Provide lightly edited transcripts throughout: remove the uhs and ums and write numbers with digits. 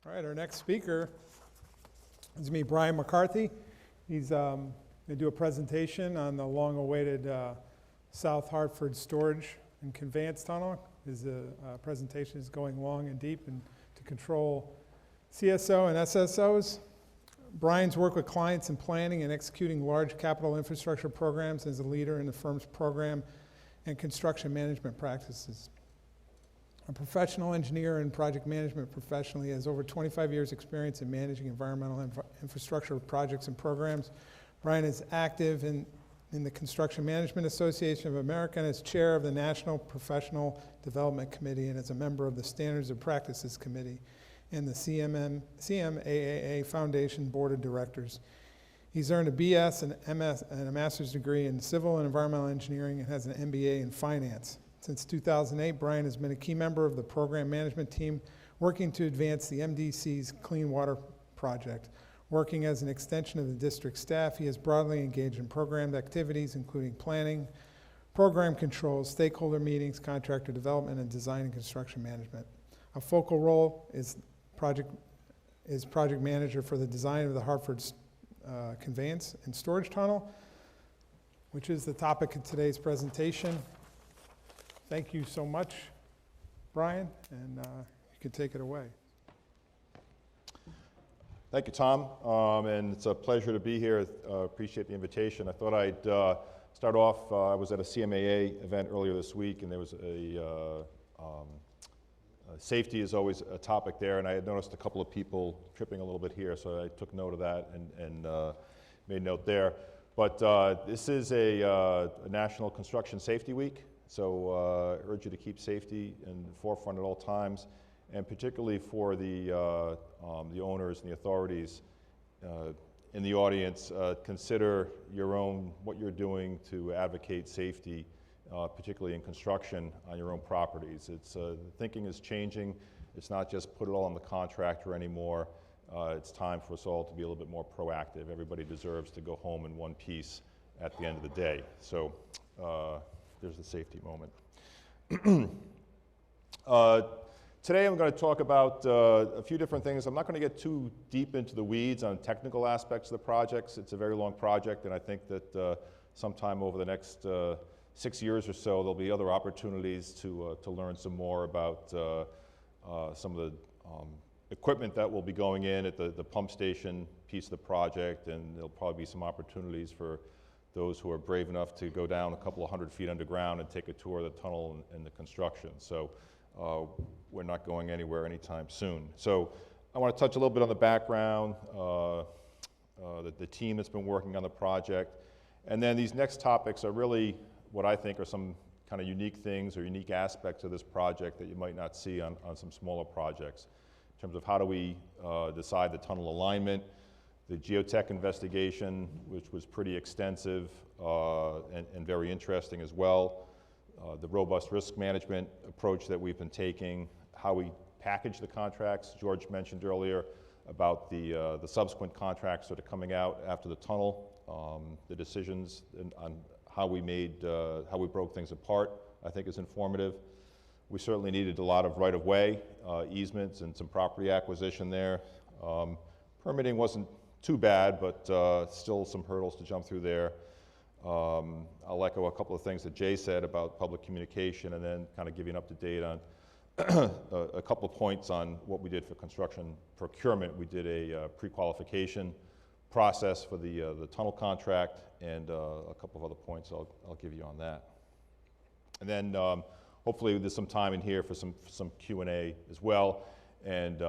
All right, our next speaker is going to be Brian Mccarthy. He's going to do a presentation on the long-awaited South Hartford Storage and Conveyance Tunnel. His presentation is going long and deep and to control CSO and SSOs. Brian's worked with clients in planning and executing large capital infrastructure programs as a leader in the firm's program and construction management practices. A professional engineer and project management professional, he has over 25 years experience in managing environmental infrastructure projects and programs. Brian is active in the Construction Management Association of America and is chair of the National Professional Development Committee and is a member of the Standards and Practices Committee and the CMAAA Foundation Board of Directors. He's earned a BS and MS and a master's degree in civil and environmental engineering and has an MBA in finance. Since 2008, Brian has been a key member of the program management team working to advance the MDC's Clean Water Project. Working as an extension of the district staff, he is broadly engaged in programmed activities, including planning, program controls, stakeholder meetings, contractor development, and design and construction management. A focal role is project manager for the design of the Hartford Conveyance and Storage Tunnel, which is the topic of today's presentation. Thank you so much, Brian, and you can take it away. Thank you, Tom, and it's a pleasure to be here. Appreciate the invitation. I thought I'd start off, I was at a CMAA event earlier this week, and there was safety is always a topic there, and I had noticed a couple of people tripping a little bit here, so I took note of that and made note there. But this is a National Construction Safety Week, so I urge you to keep safety in the forefront at all times, and particularly for the owners and the authorities in the audience, consider what you're doing to advocate safety, particularly in construction on your own properties. Thinking is changing. It's not just put it all on the contractor anymore. It's time for us all to be a little bit more proactive. Everybody deserves to go home in one piece at the end of the day. So there's the safety moment. Today I'm going to talk about a few different things. I'm not going to get too deep into the weeds on technical aspects of the projects. It's a very long project, and I think that sometime over the next 6 years or so, there'll be other opportunities to learn some more about some of the equipment that will be going in at the pump station piece of the project, and there'll probably be some opportunities for those who are brave enough to go down a couple of 100 feet underground and take a tour of the tunnel and the construction. So we're not going anywhere anytime soon. So I want to touch a little bit on the background, the team that's been working on the project, and then these next topics are really what I think are some kind of unique things or unique aspects of this project that you might not see on some smaller projects, in terms of how do we decide the tunnel alignment, the geotech investigation, which was pretty extensive and very interesting as well, the robust risk management approach that we've been taking, how we package the contracts. George mentioned earlier about the subsequent contracts that are coming out after the tunnel, the decisions on how we broke things apart, I think is informative. We certainly needed a lot of right-of-way easements and some property acquisition there. Permitting wasn't too bad, but still some hurdles to jump through there. I'll echo a couple of things that Jay said about public communication, and then kind of give you an up-to-date on a couple of points on what we did for construction procurement. We did a pre-qualification process for the tunnel contract, and a couple of other points I'll give you on that. And then hopefully there's some time in here for some Q&A as well, and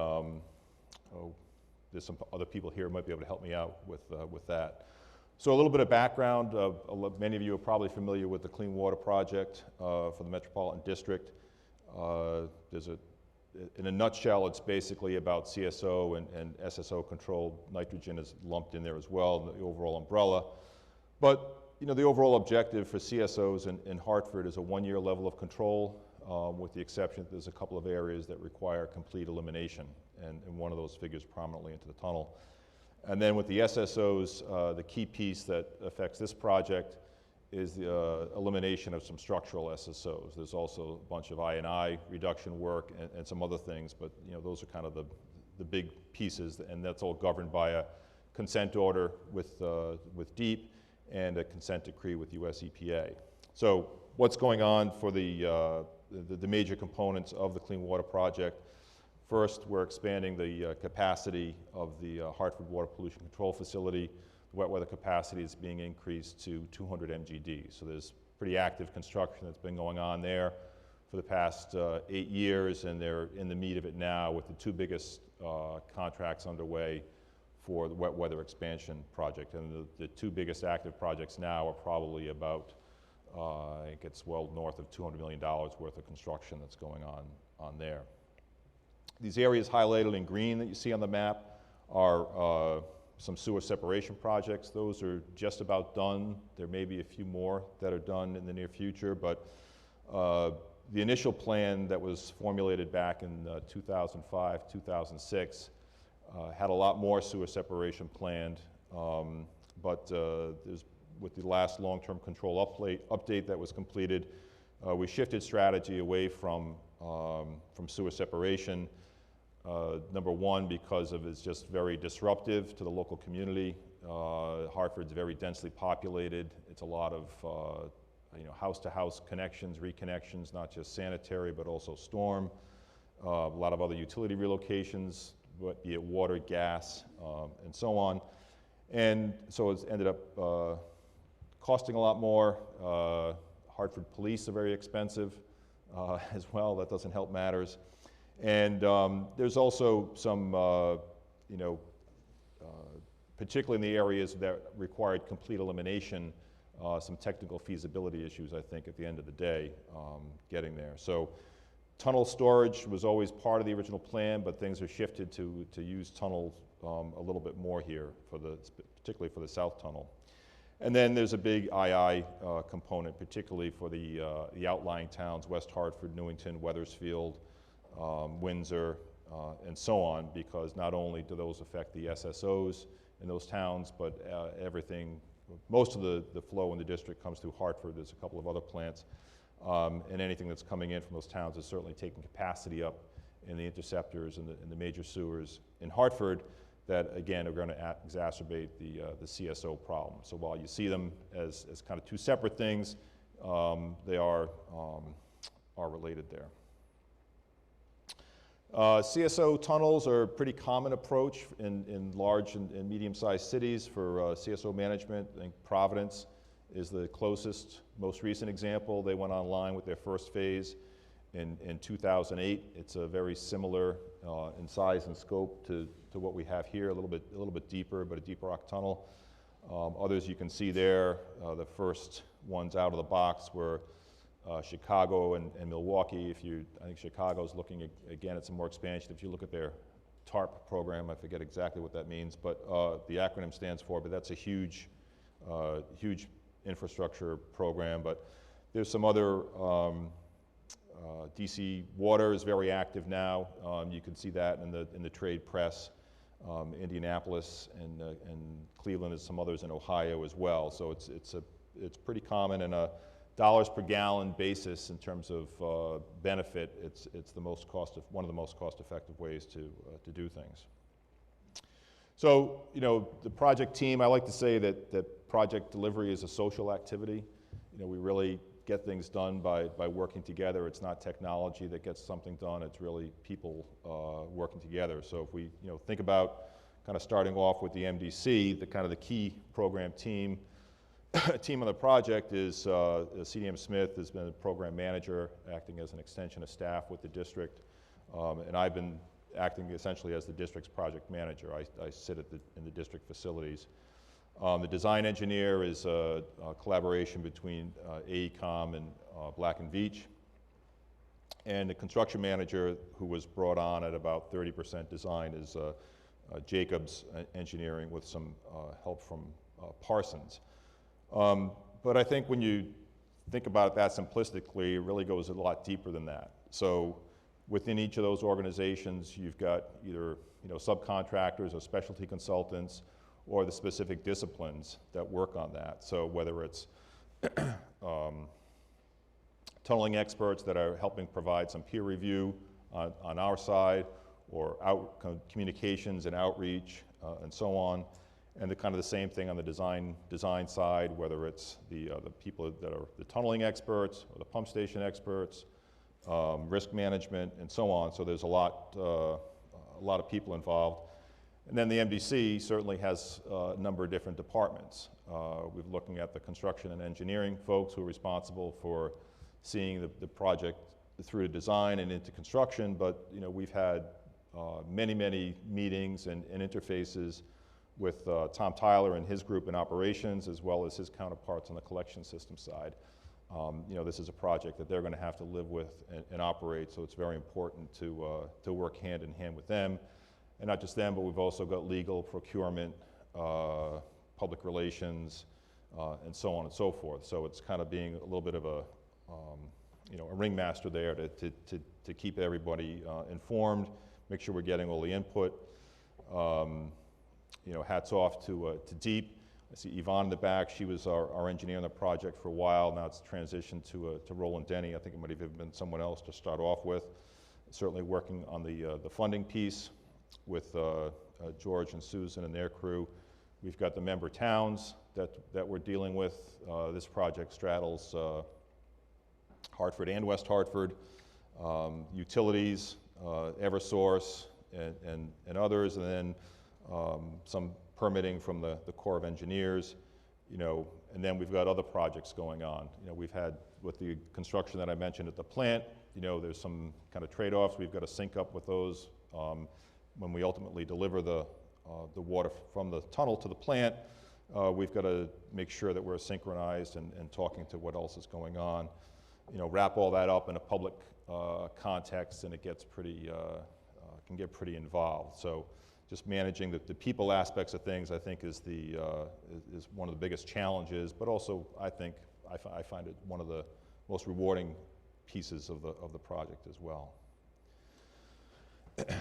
there's some other people here who might be able to help me out with that. So a little bit of background. Many of you are probably familiar with the Clean Water Project for the Metropolitan District. In a nutshell, it's basically about CSO and SSO controlled. Nitrogen is lumped in there as well, the overall umbrella. But the overall objective for CSOs in Hartford is a 1-year level of control, with the exception that there's a couple of areas that require complete elimination, and one of those figures prominently into the tunnel. And then with the SSOs, the key piece that affects this project is the elimination of some structural SSOs. There's also a bunch of I&I reduction work and some other things, but those are kind of the big pieces, and that's all governed by a consent order with DEEP and a consent decree with US EPA. So what's going on for the major components of the Clean Water Project? First, we're expanding the capacity of the Hartford Water Pollution Control Facility. The wet weather capacity is being increased to 200 MGD. So there's pretty active construction that's been going on there for the past 8 years, and they're in the meat of it now with the two biggest contracts underway for the wet weather expansion project. And the two biggest active projects now are probably about, I think it's well north of $200 million worth of construction that's going on there. These areas highlighted in green that you see on the map are some sewer separation projects. Those are just about done. There may be a few more that are done in the near future, but the initial plan that was formulated back in 2005, 2006 had a lot more sewer separation planned, but with the last long-term control update that was completed, we shifted strategy away from sewer separation. Number one, because of it's just very disruptive to the local community. Hartford's very densely populated. It's a lot of house-to-house connections, reconnections, not just sanitary, but also storm. A lot of other utility relocations, be it water, gas, and so on. And so it's ended up costing a lot more. Hartford police are very expensive as well. That doesn't help matters. And there's also some, particularly in the areas that required complete elimination, some technical feasibility issues, I think, at the end of the day, getting there. So tunnel storage was always part of the original plan, but things are shifted to use tunnels a little bit more here, particularly for the south tunnel. And then there's a big II component, particularly for the outlying towns, West Hartford, Newington, Wethersfield, Windsor, and so on, because not only do those affect the SSOs in those towns, but most of the flow in the district comes through Hartford. There's a couple of other plants, and anything that's coming in from those towns is certainly taking capacity up in the interceptors and the major sewers in Hartford that, again, are going to exacerbate the CSO problem. So while you see them as kind of two separate things, they are related there. CSO tunnels are a pretty common approach in large and medium-sized cities for CSO management. I think Providence is the closest, most recent example. They went online with their first phase in 2008. It's a very similar in size and scope to what we have here, a little bit deeper, but a deep rock tunnel. Others you can see there, the first ones out of the box were Chicago and Milwaukee. I think Chicago's looking again at some more expansion. If you look at their TARP program, I forget exactly what that means, but the acronym stands for, but that's a huge infrastructure program. But there's some other, DC Water is very active now. You can see that in the trade press. Indianapolis and Cleveland and some others in Ohio as well. So it's pretty common, and a dollars per gallon basis in terms of benefit, it's one of the most cost-effective ways to do things. So, the project team, I like to say that project delivery is a social activity. We really get things done by working together. It's not technology that gets something done, it's really people working together. So if we think about kind of starting off with the MDC, the key program team on the project is CDM Smith has been a program manager, acting as an extension of staff with the district, and I've been acting essentially as the district's project manager. I sit in the district facilities. The design engineer is a collaboration between AECOM and Black & Veatch, and the construction manager, who was brought on at about 30% design, is Jacobs Engineering with some help from Parsons. But I think when you think about it that simplistically, it really goes a lot deeper than that. So within each of those organizations, you've got either subcontractors or specialty consultants or the specific disciplines that work on that. So whether it's tunneling experts that are helping provide some peer review on our side, communications and outreach and so on. And the kind of the same thing on the design side, whether it's the people that are the tunneling experts or the pump station experts, risk management, and so on. So there's a lot of people involved. And then the MDC certainly has a number of different departments. We're looking at the construction and engineering folks who are responsible for seeing the project through to design and into construction, but we've had many meetings and interfaces with Tom Tyler and his group in operations, as well as his counterparts on the collection system side. This is a project that they're going to have to live with and operate, so it's very important to work hand in hand with them. And not just them, but we've also got legal, procurement, public relations, and so on and so forth. So it's kind of being a little bit of a ringmaster there to keep everybody informed, make sure we're getting all the input. Hats off to Deep. I see Yvonne in the back. She was our engineer on the project for a while. Now it's transitioned to Roland Denny. I think it might have been someone else to start off with. Certainly working on the funding piece with George and Susan and their crew. We've got the member towns that we're dealing with. This project straddles Hartford and West Hartford, utilities, Eversource, and others, and then some permitting from the Corps of Engineers, and then we've got other projects going on. We've had, with the construction that I mentioned at the plant, there's some kind of trade-offs. We've got to sync up with those when we ultimately deliver the water from the tunnel to the plant. We've got to make sure that we're synchronized and talking to what else is going on. Wrap all that up in a public context, and it gets pretty, can get pretty involved. So just managing the people aspects of things, I think, is one of the biggest challenges, but also I find it one of the most rewarding pieces of the project as well.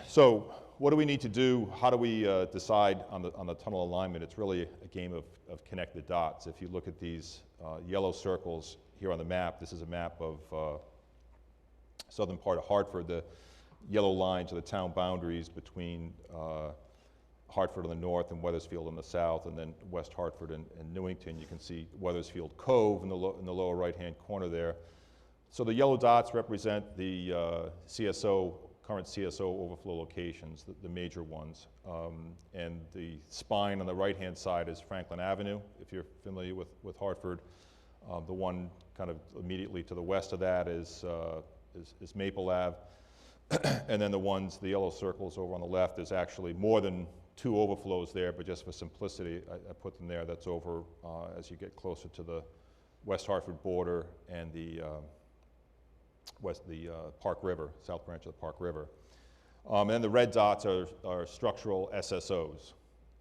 So what do we need to do? How do we decide on the tunnel alignment? It's really a game of connect the dots. If you look at these yellow circles here on the map, this is a map of southern part of Hartford. The yellow lines are the town boundaries between Hartford on the north and Weathersfield on the south, and then West Hartford and Newington. You can see Weathersfield Cove in the lower right-hand corner there. So the yellow dots represent the current CSO overflow locations, the major ones. And the spine on the right-hand side is Franklin Avenue, if you're familiar with Hartford. The one kind of immediately to the west of that is Maple Ave. And then the yellow circles over on the left, there's actually more than 2 overflows there, but just for simplicity, I put them there. That's over as you get closer to the West Hartford border and the Park River, South Branch of the Park River. And the red dots are structural SSOs.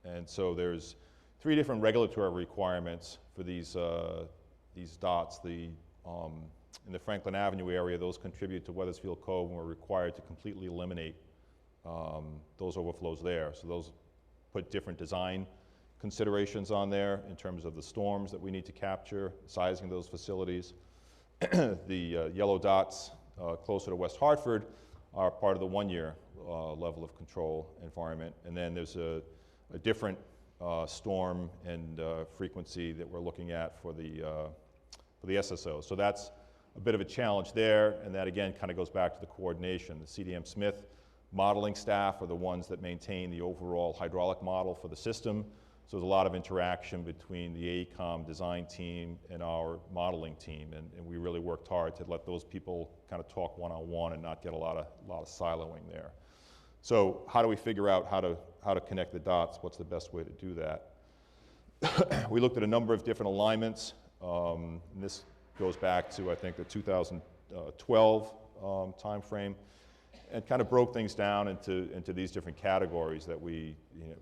And so there's 3 different regulatory requirements for these dots. In the Franklin Avenue area, those contribute to Weathersfield Cove, and we're required to completely eliminate those overflows there. So those put different design considerations on there in terms of the storms that we need to capture, sizing those facilities. The yellow dots closer to West Hartford are part of the 1-year level of control environment. And then there's a different storm and frequency that we're looking at for the SSO. So that's a bit of a challenge there, and that again kind of goes back to the coordination. The CDM Smith modeling staff are the ones that maintain the overall hydraulic model for the system. So there's a lot of interaction between the AECOM design team and our modeling team, and we really worked hard to let those people kind of talk one-on-one and not get a lot of siloing there. So how do we figure out how to connect the dots? What's the best way to do that? We looked at a number of different alignments. And this goes back to, I think, the 2012 time frame, and kind of broke things down into these different categories that we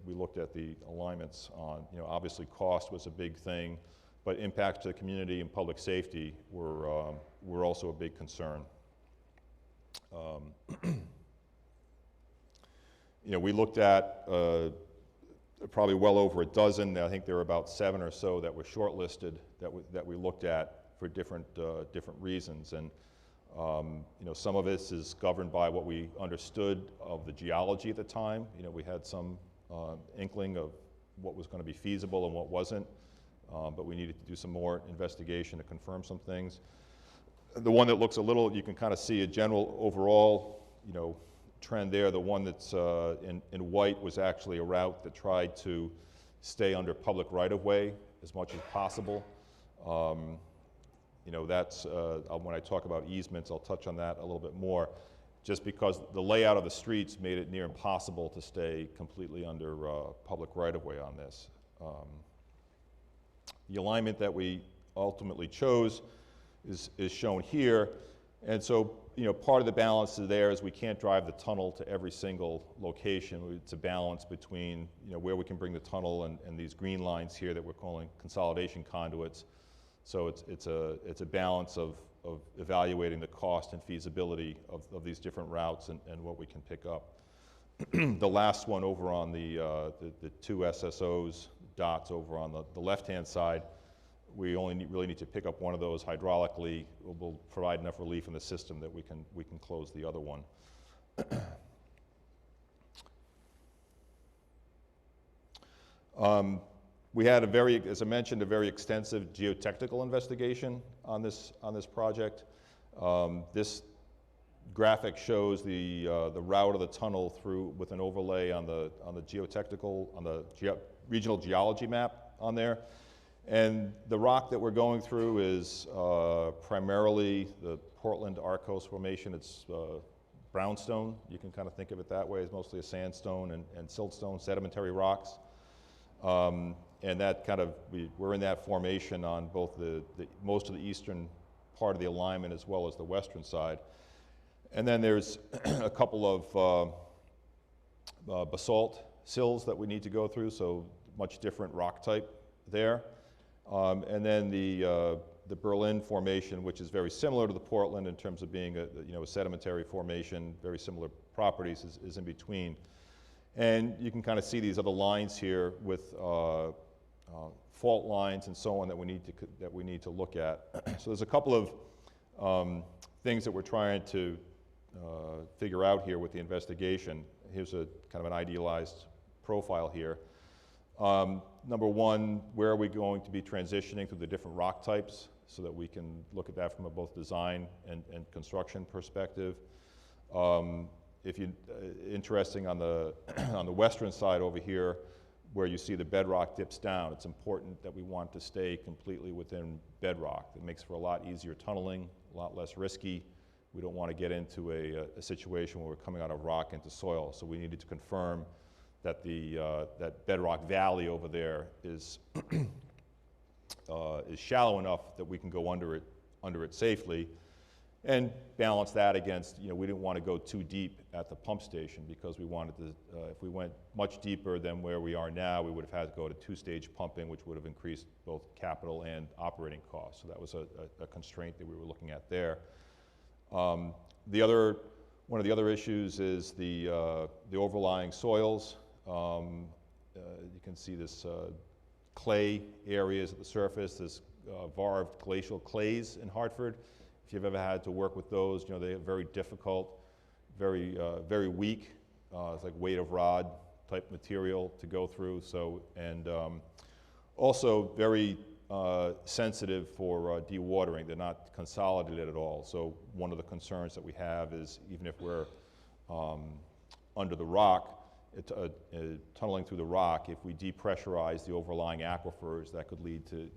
looked at the alignments on. Obviously cost was a big thing, but impacts to the community and public safety were also a big concern. We looked at probably well over a dozen. I think there were about 7 or so that were shortlisted that we looked at for different reasons. And You know, some of this is governed by what we understood of the geology at the time. You know, we had some inkling of what was going to be feasible and what wasn't, but we needed to do some more investigation to confirm some things. The one that looks a little, you can kind of see a general overall, you know, trend there. The one that's in white was actually a route that tried to stay under public right-of-way as much as possible. You know, that's, when I talk about easements, I'll touch on that a little bit more, just because the layout of the streets made it near impossible to stay completely under public right-of-way on this. The alignment that we ultimately chose is shown here, and so, you know, part of the balance there is we can't drive the tunnel to every single location. It's a balance between, you know, where we can bring the tunnel and these green lines here that we're calling consolidation conduits. So it's a balance of evaluating the cost and feasibility of these different routes and what we can pick up. The last one over on the two SSOs dots over on the left-hand side, we only really need to pick up one of those hydraulically. We'll provide enough relief in the system that we can close the other one. We had as I mentioned, a very extensive geotechnical investigation on this project. This graphic shows the route of the tunnel through with an overlay on the regional geology map on there. And the rock that we're going through is primarily the Portland Arcos Formation. It's brownstone. You can kind of think of it that way. It's mostly a sandstone and siltstone, sedimentary rocks. And that kind of, we're in that formation on both most of the eastern part of the alignment as well as the western side. And then there's a couple of basalt sills that we need to go through, so much different rock type there. And then the Berlin Formation, which is very similar to the Portland in terms of being a sedimentary formation, very similar properties, is in between. And you can kind of see these other lines here with fault lines and so on that we need to look at. So there's a couple of things that we're trying to figure out here with the investigation. Here's a kind of an idealized profile here. Number one, where are we going to be transitioning through the different rock types so that we can look at that from a both design and construction perspective. If you interesting on the on the western side over here, where you see the bedrock dips down, it's important that we want to stay completely within bedrock. It makes for a lot easier tunneling, a lot less risky. We don't want to get into a situation where we're coming out of rock into soil. So we needed to confirm that that bedrock valley over there is shallow enough that we can go under it safely, and balance that against, we didn't want to go too deep at the pump station because we wanted to, if we went much deeper than where we are now, we would have had to go to two-stage pumping, which would have increased both capital and operating costs. So that was a constraint that we were looking at there. One of the other issues is the overlying soils. You can see this clay areas at the surface, this varved glacial clays in Hartford. If you've ever had to work with those, they are very difficult, very weak. It's like weight of rod type material to go through. So, and also very sensitive for dewatering. They're not consolidated at all. So one of the concerns that we have is even if we're under the rock, tunneling through the rock, if we depressurize the overlying aquifers, that could lead to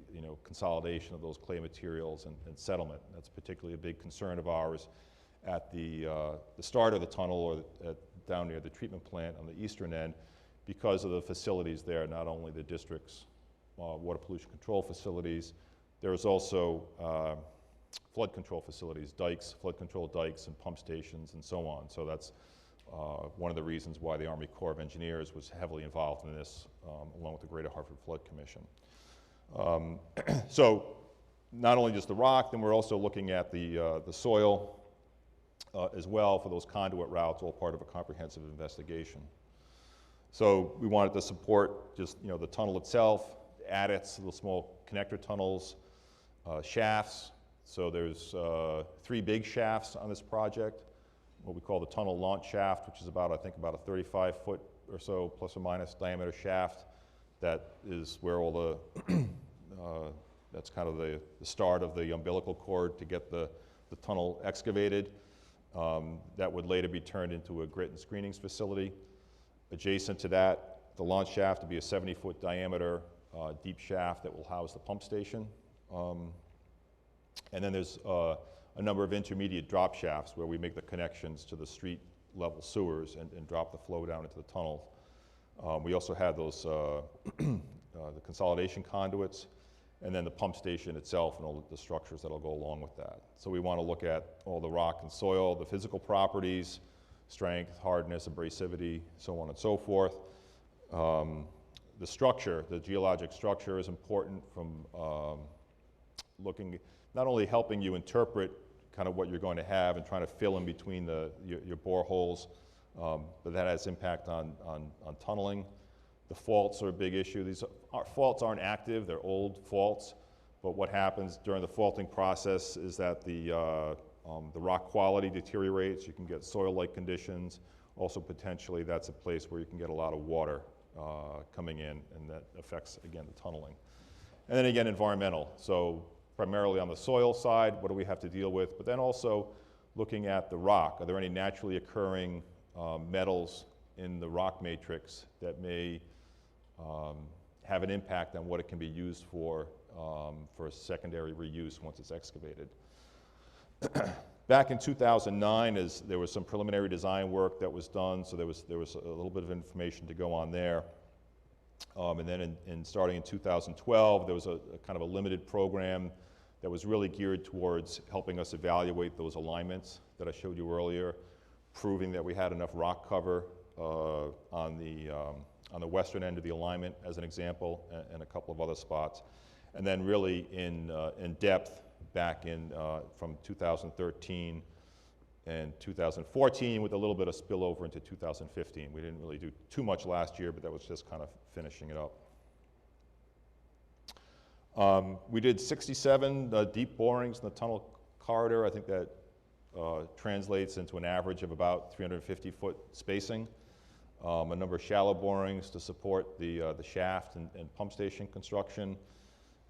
consolidation of those clay materials and settlement. That's particularly a big concern of ours at the start of the tunnel or down near the treatment plant on the eastern end because of the facilities there, not only the district's water pollution control facilities, there's also flood control facilities, dikes, flood control dikes and pump stations and so on. So that's one of the reasons why the Army Corps of Engineers was heavily involved in this, along with the Greater Hartford Flood Commission. So not only just the rock, then we're also looking at the soil as well for those conduit routes, all part of a comprehensive investigation. So we wanted to support just the tunnel itself, adits, the small connector tunnels, shafts So there's 3 big shafts on this project, what we call the tunnel launch shaft, which is about, I think, about a 35-foot or so, plus or minus, diameter shaft. That is where all the, that's kind of the start of the umbilical cord to get the tunnel excavated. That would later be turned into a grit and screenings facility. Adjacent to that, the launch shaft would be a 70-foot diameter deep shaft that will house the pump station. And then there's a number of intermediate drop shafts where we make the connections to the street level sewers and drop the flow down into the tunnel. We also have those, the consolidation conduits, and then the pump station itself and all the structures that'll go along with that. So we want to look at all the rock and soil, the physical properties, strength, hardness, abrasivity, so on and so forth. The structure, the geologic structure is important from looking, not only helping you interpret kind of what you're going to have and trying to fill in between your boreholes, but that has impact on tunneling. The faults are a big issue. These faults aren't active, they're old faults, but what happens during the faulting process is that the rock quality deteriorates. You can get soil-like conditions. Also, potentially, that's a place where you can get a lot of water coming in, and that affects, again, the tunneling. And then again, environmental. So primarily on the soil side, what do we have to deal with? But then also looking at the rock. Are there any naturally occurring metals in the rock matrix that may have an impact on what it can be used for secondary reuse once it's excavated? Back in 2009, there was some preliminary design work that was done, so there was a little bit of information to go on there. And then starting in 2012, there was a kind of a limited program that was really geared towards helping us evaluate those alignments that I showed you earlier, proving that we had enough rock cover on the western end of the alignment, as an example, and a couple of other spots. And then really in depth back in from 2013 and 2014 with a little bit of spillover into 2015. We didn't really do too much last year, but that was just kind of finishing it up. We did 67 deep borings in the tunnel corridor. I think that translates into an average of about 350-foot spacing. A number of shallow borings to support the shaft and pump station construction.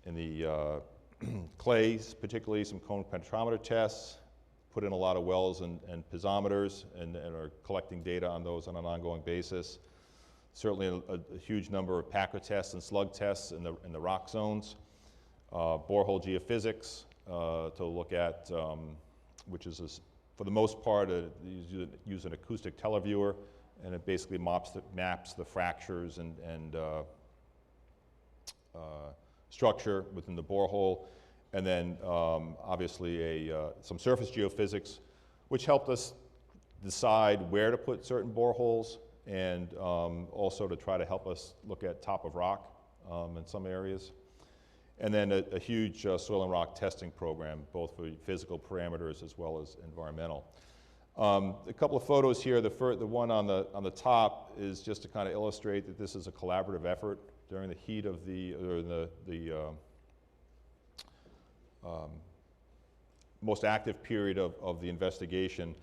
In the clays, particularly some cone penetrometer tests, put in a lot of wells and piezometers and are collecting data on those on an ongoing basis. Certainly a huge number of packer tests and slug tests in the rock zones. Borehole geophysics to look at, which is, for the most part, use an acoustic televiewer, and it basically maps the fractures and structure within the borehole. And then obviously some surface geophysics, which helped us decide where to put certain boreholes, and also to try to help us look at top of rock in some areas. And then a huge soil and rock testing program, both for physical parameters as well as environmental. A couple of photos here. The one on the top is just to kind of illustrate that this is a collaborative effort during the heat of the most active period of the investigation.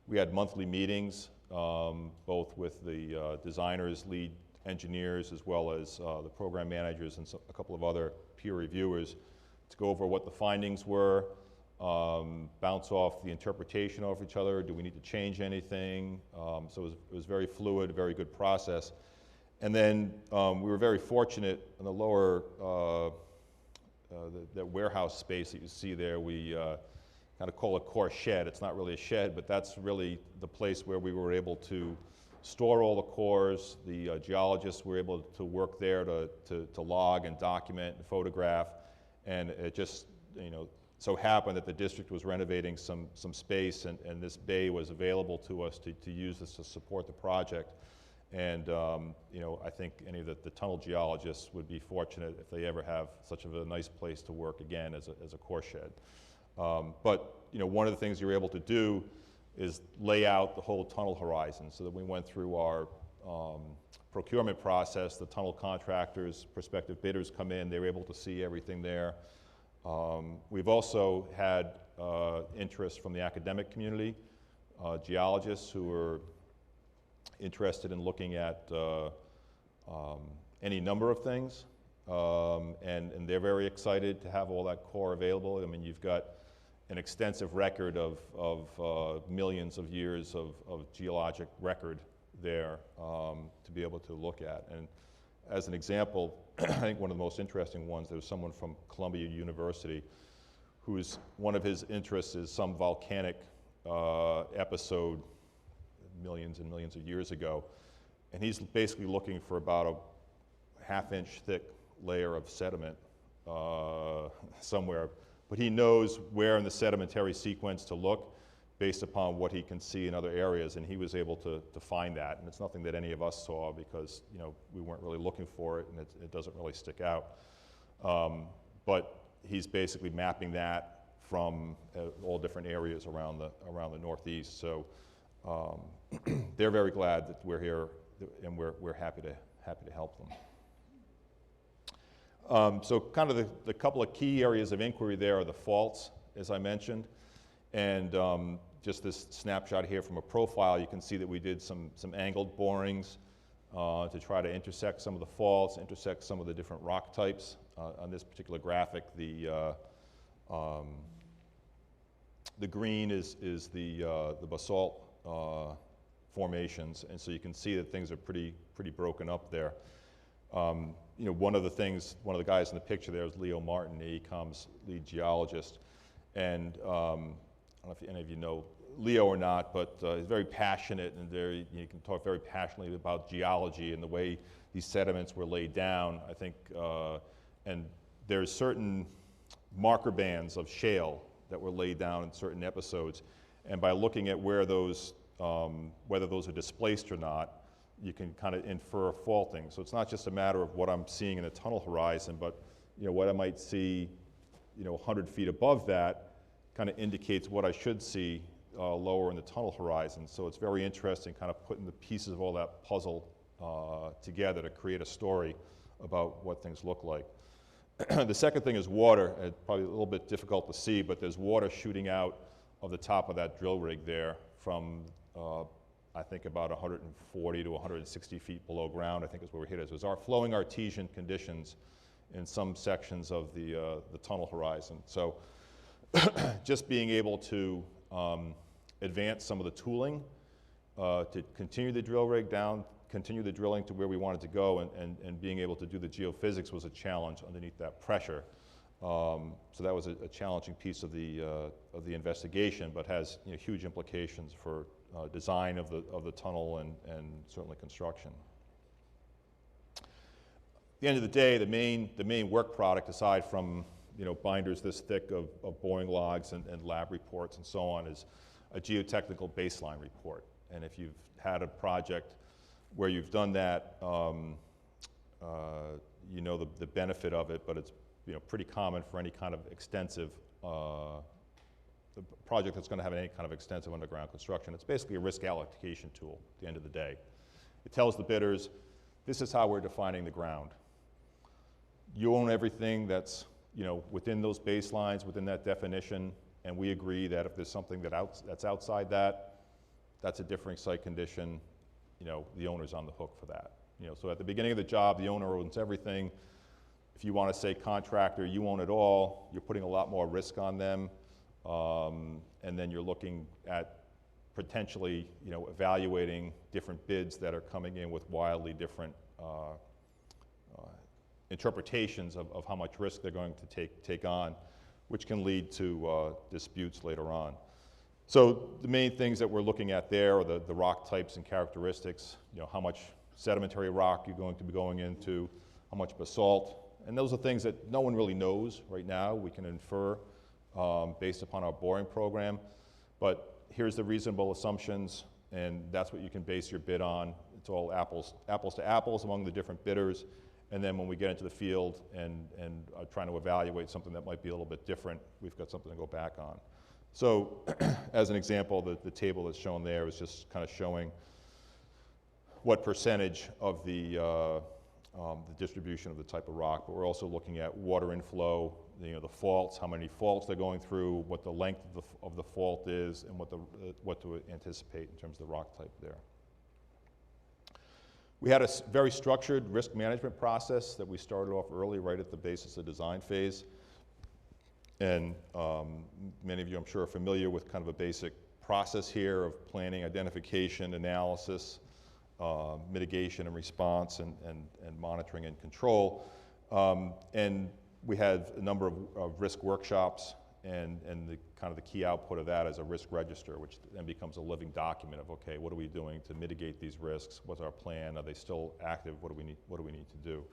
We had monthly meetings, both with the designers, lead engineers, as well as the program managers and a couple of other peer reviewers, to go over what the findings were, bounce off the interpretation off each other. Do we need to change anything? So it was very fluid, a very good process. And then we were very fortunate in the lower, that warehouse space that you see there. We kind of call it core shed. It's not really a shed, but that's really the place where we were able to store all the cores. The geologists were able to work there to log and document and photograph. And it just, so happened that the district was renovating some space, and this bay was available to us to use this to support the project. And I think any of the tunnel geologists would be fortunate if they ever have such a nice place to work again as a core shed. But one of the things you're able to do is lay out the whole tunnel horizon, so that we went through our procurement process. The tunnel contractors, prospective bidders come in, they were able to see everything there. We've also had interest from the academic community, geologists who are interested in looking at any number of things, and they're very excited to have all that core available. I mean, you've got an extensive record of millions of years of geologic record there to be able to look at. And as an example, I think one of the most interesting ones, there was someone from Columbia University whose one of his interests is some volcanic episode millions and millions of years ago. And he's basically looking for about a half-inch thick layer of sediment somewhere. But he knows where in the sedimentary sequence to look based upon what he can see in other areas, and he was able to find that. And it's nothing that any of us saw because, you know, we weren't really looking for it, and it doesn't really stick out. But he's basically mapping that from all different areas around the Northeast. So they're very glad that we're here, and we're happy to help them. So kind of the couple of key areas of inquiry there are the faults, as I mentioned. And just this snapshot here from a profile, you can see that we did some angled borings to try to intersect some of the faults, intersect some of the different rock types. On this particular graphic, the green is the basalt formations, and so you can see that things are pretty broken up there. You know, one of the guys in the picture there is Leo Martin, AECOM's lead geologist, and I don't know if any of you know Leo or not, but he's very passionate and you can talk very passionately about geology and the way these sediments were laid down, I think, and there's certain marker bands of shale that were laid down in certain episodes, and by looking at where those, whether those are displaced or not, you can kind of infer faulting. So it's not just a matter of what I'm seeing in the tunnel horizon, but you know, what I might see, you know, 100 feet above that kind of indicates what I should see lower in the tunnel horizon. So it's very interesting kind of putting the pieces of all that puzzle together to create a story about what things look like. The second thing is water. It's probably a little bit difficult to see, but there's water shooting out of the top of that drill rig there from I think about 140 to 160 feet below ground, I think is where we hit it. It was our flowing artesian conditions in some sections of the tunnel horizon. So just being able to advance some of the tooling to continue the drill rig down, continue the drilling to where we wanted to go, and being able to do the geophysics was a challenge underneath that pressure. So that was a challenging piece of the investigation, but has, you know, huge implications for design of the tunnel and certainly construction. At the end of the day, the main work product, aside from, you know, binders this thick of boring logs and lab reports and so on, is a geotechnical baseline report. And if you've had a project where you've done that, you know the benefit of it, but it's, you know, pretty common for any kind of extensive project that's going to have any kind of extensive underground construction. It's basically a risk allocation tool at the end of the day. It tells the bidders, this is how we're defining the ground. You own everything that's, you know, within those baselines, within that definition, and we agree that if there's something that's outside that, that's a differing site condition, you know, the owner's on the hook for that. You know, so at the beginning of the job, the owner owns everything. If you want to say contractor, you own it all, you're putting a lot more risk on them, and then you're looking at potentially, you know, evaluating different bids that are coming in with wildly different interpretations of how much risk they're going to take on, which can lead to disputes later on. So the main things that we're looking at there are the rock types and characteristics, you know, how much sedimentary rock you're going to be going into, how much basalt, and those are things that no one really knows right now. We can infer based upon our boring program, but here's the reasonable assumptions, and that's what you can base your bid on. It's all apples to apples among the different bidders, and then when we get into the field and are trying to evaluate something that might be a little bit different, we've got something to go back on. So as an example, the table that's shown there is just kind of showing what percentage of the distribution of the type of rock, but we're also looking at water inflow, the faults, how many faults they're going through, what the length of the fault is, and what to anticipate in terms of the rock type there. We had a very structured risk management process that we started off early, right at the basis of design phase. And many of you, I'm sure, are familiar with kind of a basic process here of planning, identification, analysis, mitigation and response, and monitoring and control. And we had a number of risk workshops, and the kind of the key output of that is a risk register, which then becomes a living document of, okay, what are we doing to mitigate these risks? What's our plan? Are they still active? What do we need to do?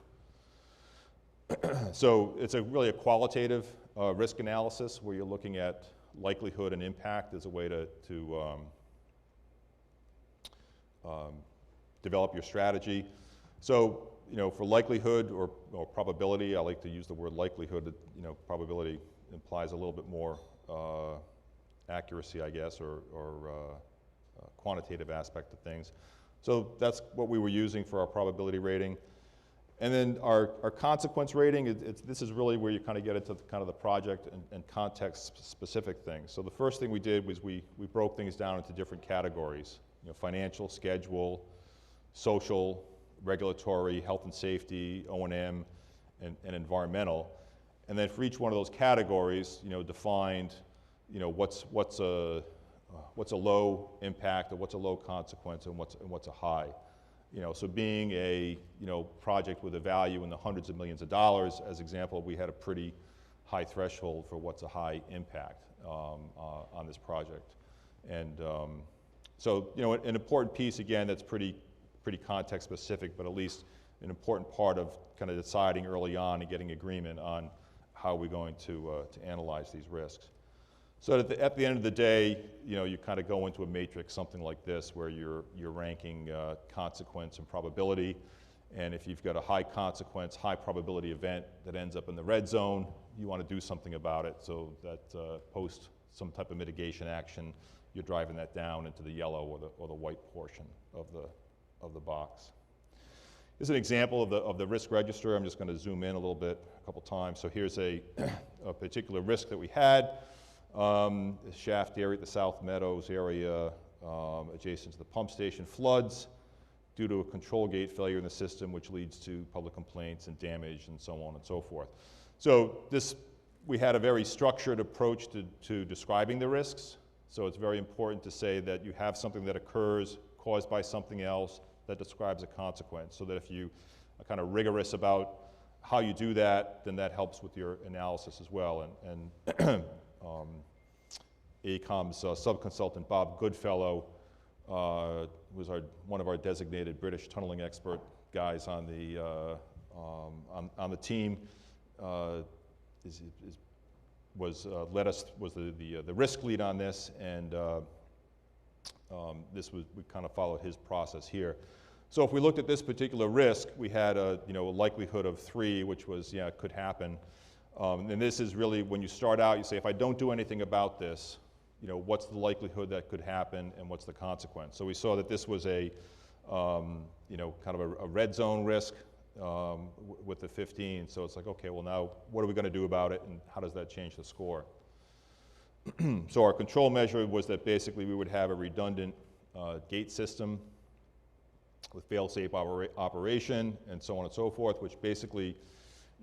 So it's really a qualitative risk analysis where you're looking at likelihood and impact as a way to develop your strategy. So, for likelihood or probability, I like to use the word likelihood. Probability implies a little bit more accuracy, I guess, or quantitative aspect of things. So that's what we were using for our probability rating. And then our consequence rating, this is really where you kind of get into kind of the project and context-specific things. So the first thing we did was we broke things down into different categories. Financial, schedule, social, regulatory, health and safety, O&M, and environmental. And then for each one of those categories, defined, what's a low impact, or what's a low consequence, and what's a high. So being a project with a value in the hundreds of millions of dollars, as example, we had a pretty high threshold for what's a high impact on this project. And so an important piece, again, that's pretty context specific, but at least an important part of kind of deciding early on and getting agreement on how we're going to analyze these risks. So at the end of the day, you kind of go into a matrix, something like this, where you're ranking consequence and probability. And if you've got a high consequence, high probability event that ends up in the red zone, you want to do something about it. So that post some type of mitigation action, you're driving that down into the yellow or the white portion of the box. Here's an example of the risk register. I'm just going to zoom in a little bit, a couple times. So here's a particular risk that we had. The shaft area at the South Meadows area, adjacent to the pump station, floods due to a control gate failure in the system, which leads to public complaints and damage and so on and so forth. So we had a very structured approach to describing the risks. So it's very important to say that you have something that occurs caused by something else that describes a consequence, so that if you are kind of rigorous about how you do that, then that helps with your analysis as well. And AECOM's sub-consultant, Bob Goodfellow, was one of our designated British tunneling expert guys on the team. Was the risk lead on this, and we kind of followed his process here. So if we looked at this particular risk, we had a likelihood of 3, which was, it could happen. And this is really, when you start out, you say, if I don't do anything about this, what's the likelihood that could happen, and what's the consequence? So we saw that this was a, kind of a red zone risk with the 15. So it's like, okay, well now, what are we going to do about it, and how does that change the score? So our control measure was that basically we would have a redundant gate system with fail-safe operation and so on and so forth, which basically,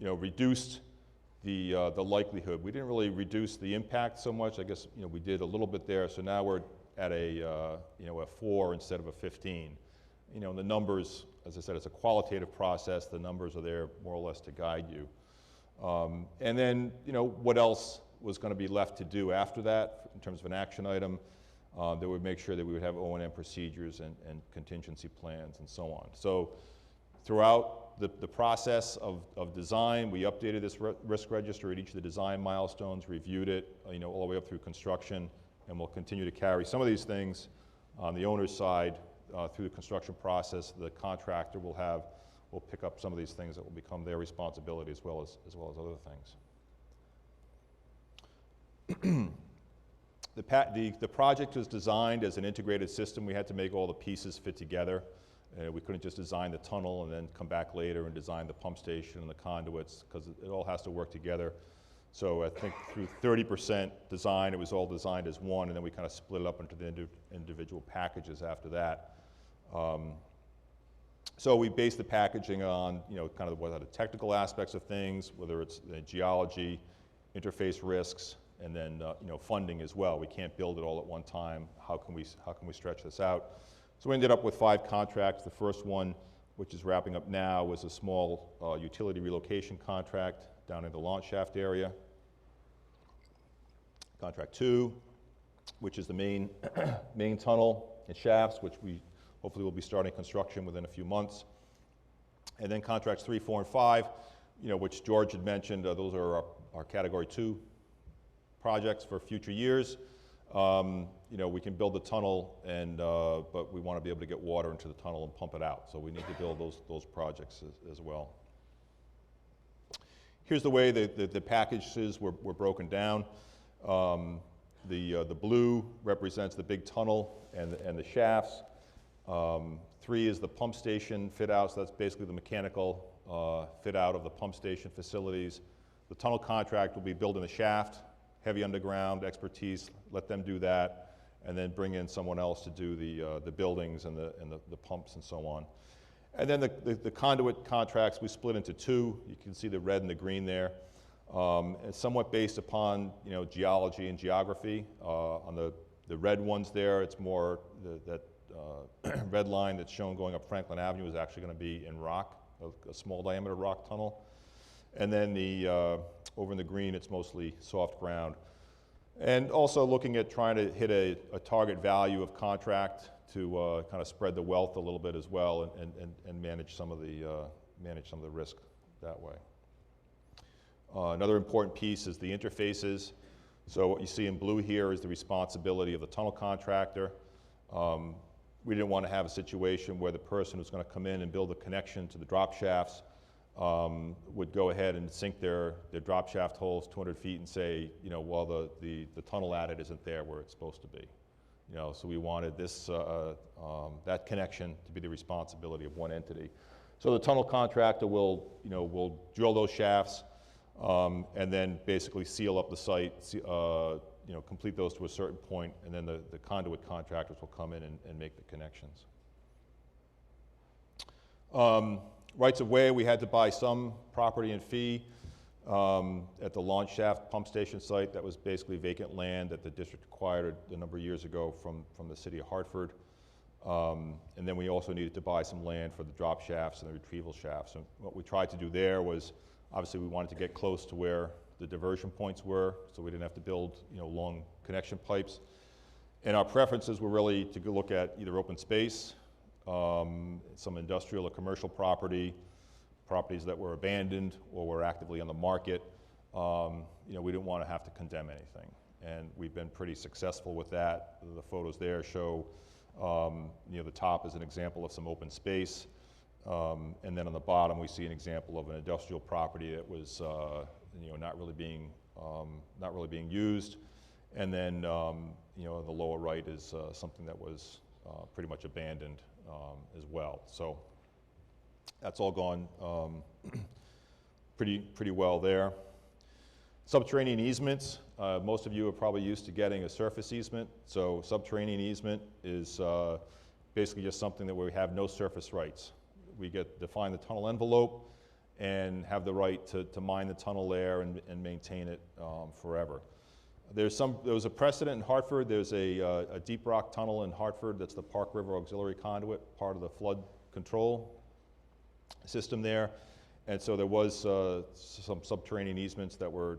reduced the likelihood. We didn't really reduce the impact so much. I guess we did a little bit there. So now we're at a 4 instead of a 15. The numbers, as I said, it's a qualitative process. The numbers are there more or less to guide you. And then what else was going to be left to do after that in terms of an action item? That would make sure that we would have O&M procedures and contingency plans and so on. So throughout the process of design, we updated this risk register at each of the design milestones, reviewed it, all the way up through construction, and we'll continue to carry some of these things on the owner's side through the construction process. The contractor will pick up some of these things that will become their responsibility as well as other things. The project was designed as an integrated system. We had to make all the pieces fit together. We couldn't just design the tunnel and then come back later and design the pump station and the conduits, because it all has to work together. So I think through 30% design, it was all designed as one, and then we kind of split it up into the individual packages after that. So we based the packaging on, kind of what are the technical aspects of things, whether it's the geology, interface risks, and then, funding as well. We can't build it all at one time. How can we stretch this out? So we ended up with 5 contracts. The first one, which is wrapping up now, was a small utility relocation contract down in the launch shaft area. Contract 2, which is the main tunnel and shafts, which we hopefully will be starting construction within a few months. And then contracts 3, 4, and 5, which George had mentioned, those are our Category 2 projects for future years. We can build the tunnel, but we want to be able to get water into the tunnel and pump it out. So we need to build those projects as well. Here's the way the packages were broken down. The blue represents the big tunnel and the shafts. 3 is the pump station fit out, so that's basically the mechanical fit out of the pump station facilities. The tunnel contract will be building the shaft, heavy underground expertise, let them do that, and then bring in someone else to do the buildings and the pumps and so on. And then the conduit contracts we split into 2. You can see the red and the green there. It's somewhat based upon geology and geography. On the red ones there, it's more that red line that's shown going up Franklin Avenue is actually going to be in rock, a small diameter rock tunnel. And then over in the green, it's mostly soft ground. And also looking at trying to hit a target value of contract to kind of spread the wealth a little bit as well and manage some of the risk that way. Another important piece is the interfaces. So what you see in blue here is the responsibility of the tunnel contractor. We didn't want to have a situation where the person who's going to come in and build a connection to the drop shafts would go ahead and sink their drop shaft holes 200 feet and say, well, the tunnel adit isn't there where it's supposed to be. So we wanted that connection to be the responsibility of one entity. So the tunnel contractor will drill those shafts and then basically seal up the site, complete those to a certain point, and then the conduit contractors will come in and make the connections. Rights of way, we had to buy some property and fee at the launch shaft pump station site. That was basically vacant land that the district acquired a number of years ago from the city of Hartford. And then we also needed to buy some land for the drop shafts and the retrieval shafts. And what we tried to do there was, obviously we wanted to get close to where the diversion points were, so we didn't have to build long connection pipes. And our preferences were really to go look at either open space, some industrial or commercial properties that were abandoned or were actively on the market. We didn't want to have to condemn anything, and we've been pretty successful with that. The photos there show, the top is an example of some open space, and then on the bottom we see an example of an industrial property that was, not really being used, and then, on the lower right is something that was pretty much abandoned as well. So that's all gone pretty well there. Subterranean easements. Most of you are probably used to getting a surface easement. So subterranean easement is basically just something that we have no surface rights. We define the tunnel envelope and have the right to mine the tunnel there and maintain it forever. There was a precedent in Hartford. There's a deep rock tunnel in Hartford that's the Park River Auxiliary Conduit, part of the flood control system there. And so there was some subterranean easements that were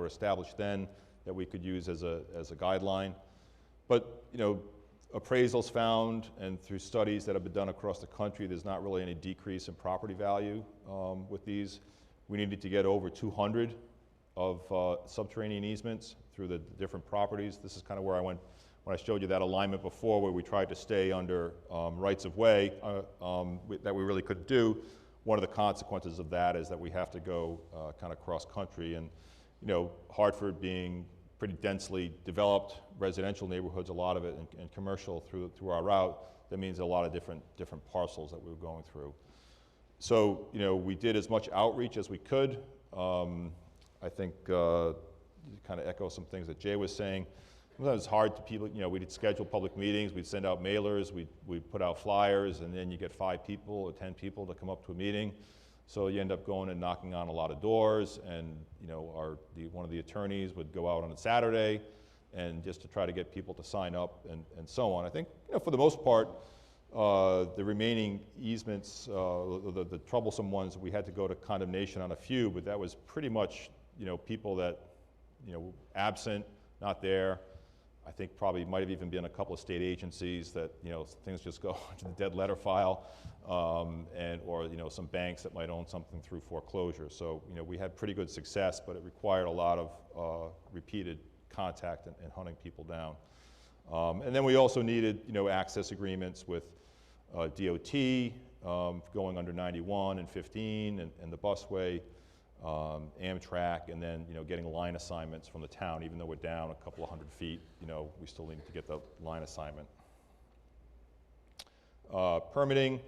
established then that we could use as a guideline. But appraisals found, and through studies that have been done across the country, there's not really any decrease in property value with these. We needed to get over 200 of subterranean easements through the different properties. This is kind of where I went when I showed you that alignment before, where we tried to stay under rights of way that we really couldn't do. One of the consequences of that is that we have to go kind of cross country, and Hartford being pretty densely developed residential neighborhoods, a lot of it, and commercial through our route, that means a lot of different parcels that we were going through. So we did as much outreach as we could. I think kind of echo some things that Jay was saying. Sometimes it's hard to people, we'd schedule public meetings, we'd send out mailers, we'd put out flyers, and then you get 5 people or 10 people to come up to a meeting. So you end up going and knocking on a lot of doors, and one of the attorneys would go out on a Saturday and just to try to get people to sign up and so on. I think for the most part, the remaining easements, the troublesome ones, we had to go to condemnation on a few, but that was pretty much people that absent, not there. I think probably might have even been a couple of state agencies that things just go to the dead letter file, or some banks that might own something through foreclosure. So we had pretty good success, but it required a lot of repeated contact and hunting people down. And then we also needed access agreements with DOT going under 91 and 15 and the busway. Amtrak, and then getting line assignments from the town. Even though we're down a couple of 100 feet, we still need to get the line assignment. Permitting,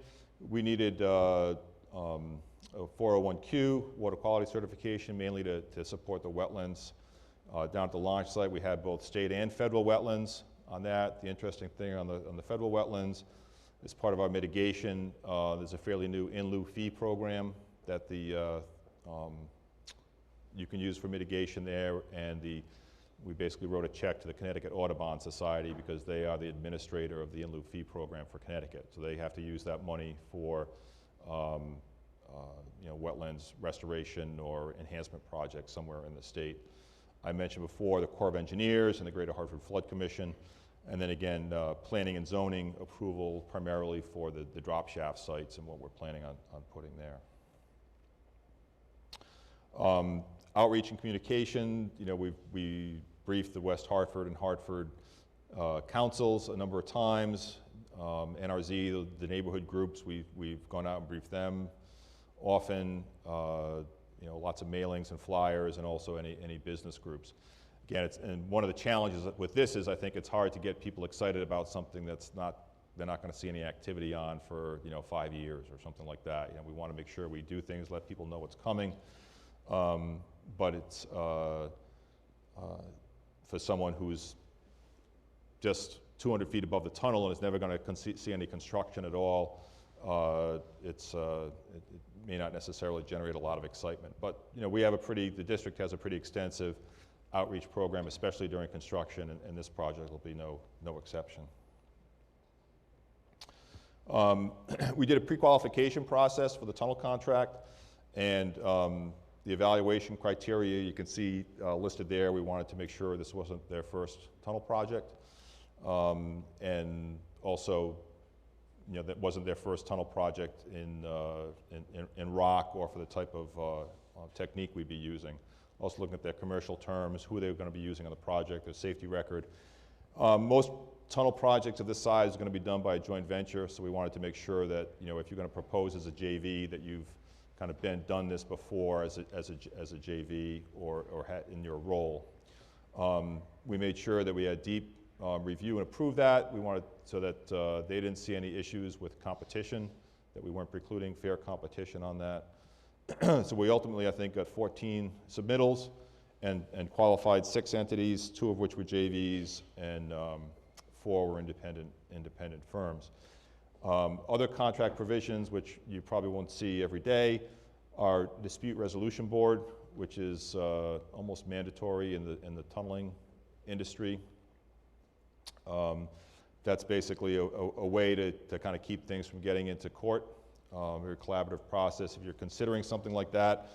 we needed a 401Q water quality certification, mainly to support the wetlands. Down at the launch site, we had both state and federal wetlands on that. The interesting thing on the federal wetlands, as part of our mitigation, there's a fairly new in lieu fee program that you can use for mitigation there, and we basically wrote a check to the Connecticut Audubon Society because they are the administrator of the in lieu fee program for Connecticut. So they have to use that money for wetlands restoration or enhancement projects somewhere in the state. I mentioned before the Corps of Engineers and the Greater Hartford Flood Commission, and then again planning and zoning approval primarily for the drop shaft sites and what we're planning on putting there. Outreach and communication, we briefed the West Hartford and Hartford councils a number of times. NRZ, the neighborhood groups, we've gone out and briefed them often. Lots of mailings and flyers, and also any business groups. Again, and one of the challenges with this is I think it's hard to get people excited about something they're not going to see any activity on for 5 years or something like that. We want to make sure we do things, let people know what's coming. But it's for someone who's just 200 feet above the tunnel and is never going to see any construction at all, it may not necessarily generate a lot of excitement. But the district has a pretty extensive outreach program, especially during construction, and this project will be no exception. We did a pre-qualification process for the tunnel contract, and the evaluation criteria you can see listed there. We wanted to make sure this wasn't their first tunnel project, and also that wasn't their first tunnel project in rock or for the type of technique we'd be using. Also looking at their commercial terms, who they were going to be using on the project, their safety record. Most tunnel projects of this size are going to be done by a joint venture, so we wanted to make sure that if you're going to propose as a JV, that you've kind of done this before as a JV or in your role. We made sure that we had deep review and approved that. We wanted so that they didn't see any issues with competition, that we weren't precluding fair competition on that. So we ultimately, I think, got 14 submittals and qualified 6 entities, 2 of which were JVs and 4 were independent firms. Other contract provisions, which you probably won't see every day, are dispute resolution board, which is almost mandatory in the tunneling industry. That's basically a way to kind of keep things from getting into court. Very collaborative process. If you're considering something like that,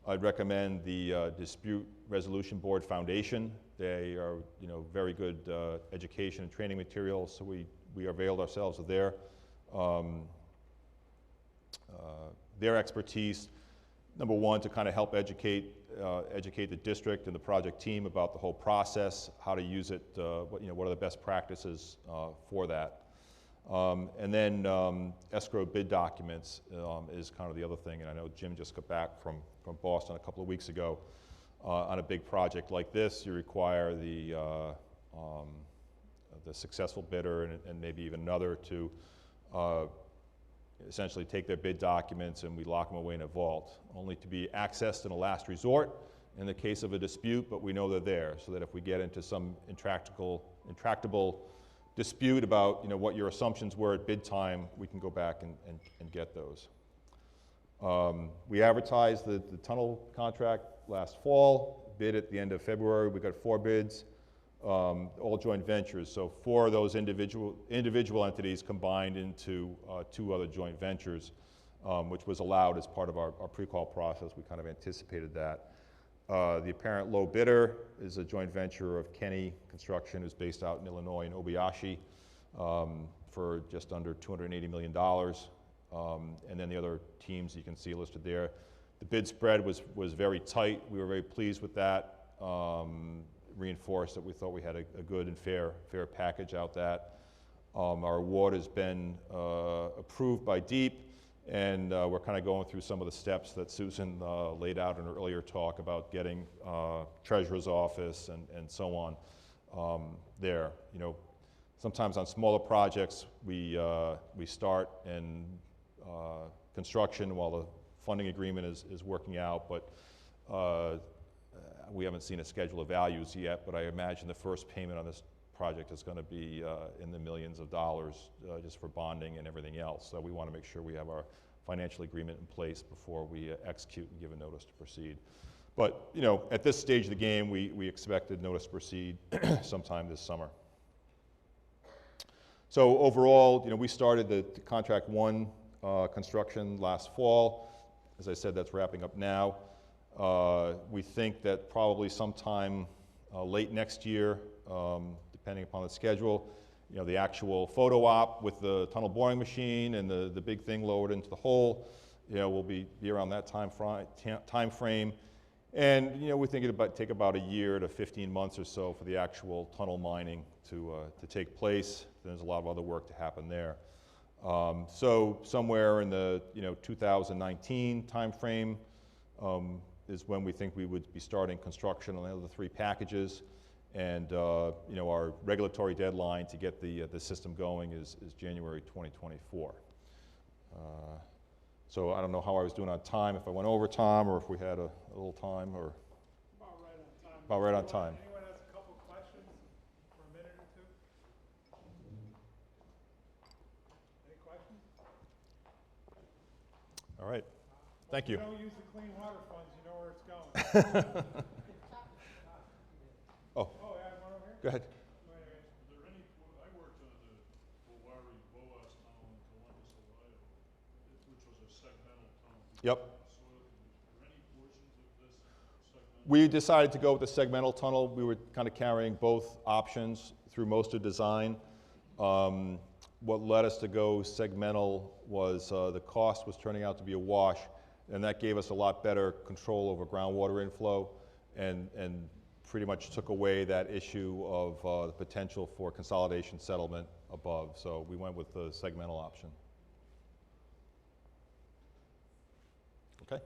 I'd recommend the Dispute Resolution Board Foundation. They are, very good education and training materials, so we availed ourselves of their expertise. Number one, to kind of help educate the district and the project team about the whole process, how to use it, what are the best practices for that. And then escrow bid documents is kind of the other thing, and I know Jim just got back from Boston a couple of weeks ago. On a big project like this, you require the successful bidder and maybe even another to essentially take their bid documents, and we lock them away in a vault, only to be accessed in a last resort in the case of a dispute, but we know they're there, so that if we get into some intractable dispute about, you know, what your assumptions were at bid time, we can go back and get those. We advertised the tunnel contract last fall, bid at the end of February. We got 4 bids, all joint ventures. So 4 of those individual entities combined into 2 other joint ventures, which was allowed as part of our pre-call process. We kind of anticipated that. The apparent low bidder is a joint venture of Kenny Construction, who's based out in Illinois, in Obayashi, for just under $280 million. And then the other teams you can see listed there. The bid spread was very tight. We were very pleased with that. Reinforced that we thought we had a good and fair package out that. Our award has been approved by DEEP, and we're kind of going through some of the steps that Susan laid out in her earlier talk about getting Treasurer's office and so on there. You know, sometimes on smaller projects we start in construction while the funding agreement is working out, but we haven't seen a schedule of values yet, but I imagine the first payment on this project is going to be in the millions of dollars just for bonding and everything else. So we want to make sure we have our financial agreement in place before we execute and give a notice to proceed. But, you know, at this stage of the game, we expected notice to proceed sometime this summer. So overall, you know, we started the contract 1 construction last fall. As I said, that's wrapping up now. We think that probably sometime late next year, depending upon the schedule, you know, the actual photo op with the tunnel boring machine and the big thing lowered into the hole, you know, will be around that time frame. And, you know, we think it'll take about a year to 15 months or so for the actual tunnel mining to take place. There's a lot of other work to happen there. So somewhere in the, you know, 2019 time frame is when we think we would be starting construction on the other 3 packages. And you know, our regulatory deadline to get the system going is January 2024. So I don't know how I was doing on time, if I went over time or if we had a little time, or About right on time. about right on time. Anyone has a couple questions for a minute or 2? Any questions? All right, thank you. If you don't use the clean water funds, you know where it's going. Oh, Oh, yeah, one over here? go ahead. Are there any, I worked on the Bowari Boas tunnel in Columbus, Ohio, which was a segmental tunnel. Yep. So are there any portions of this segmental? We decided to go with the segmental tunnel. We were kind of carrying both options through most of design. What led us to go segmental was the cost was turning out to be a wash, and that gave us a lot better control over groundwater inflow and pretty much took away that issue of the potential for consolidation settlement above. So we went with the segmental option. Okay.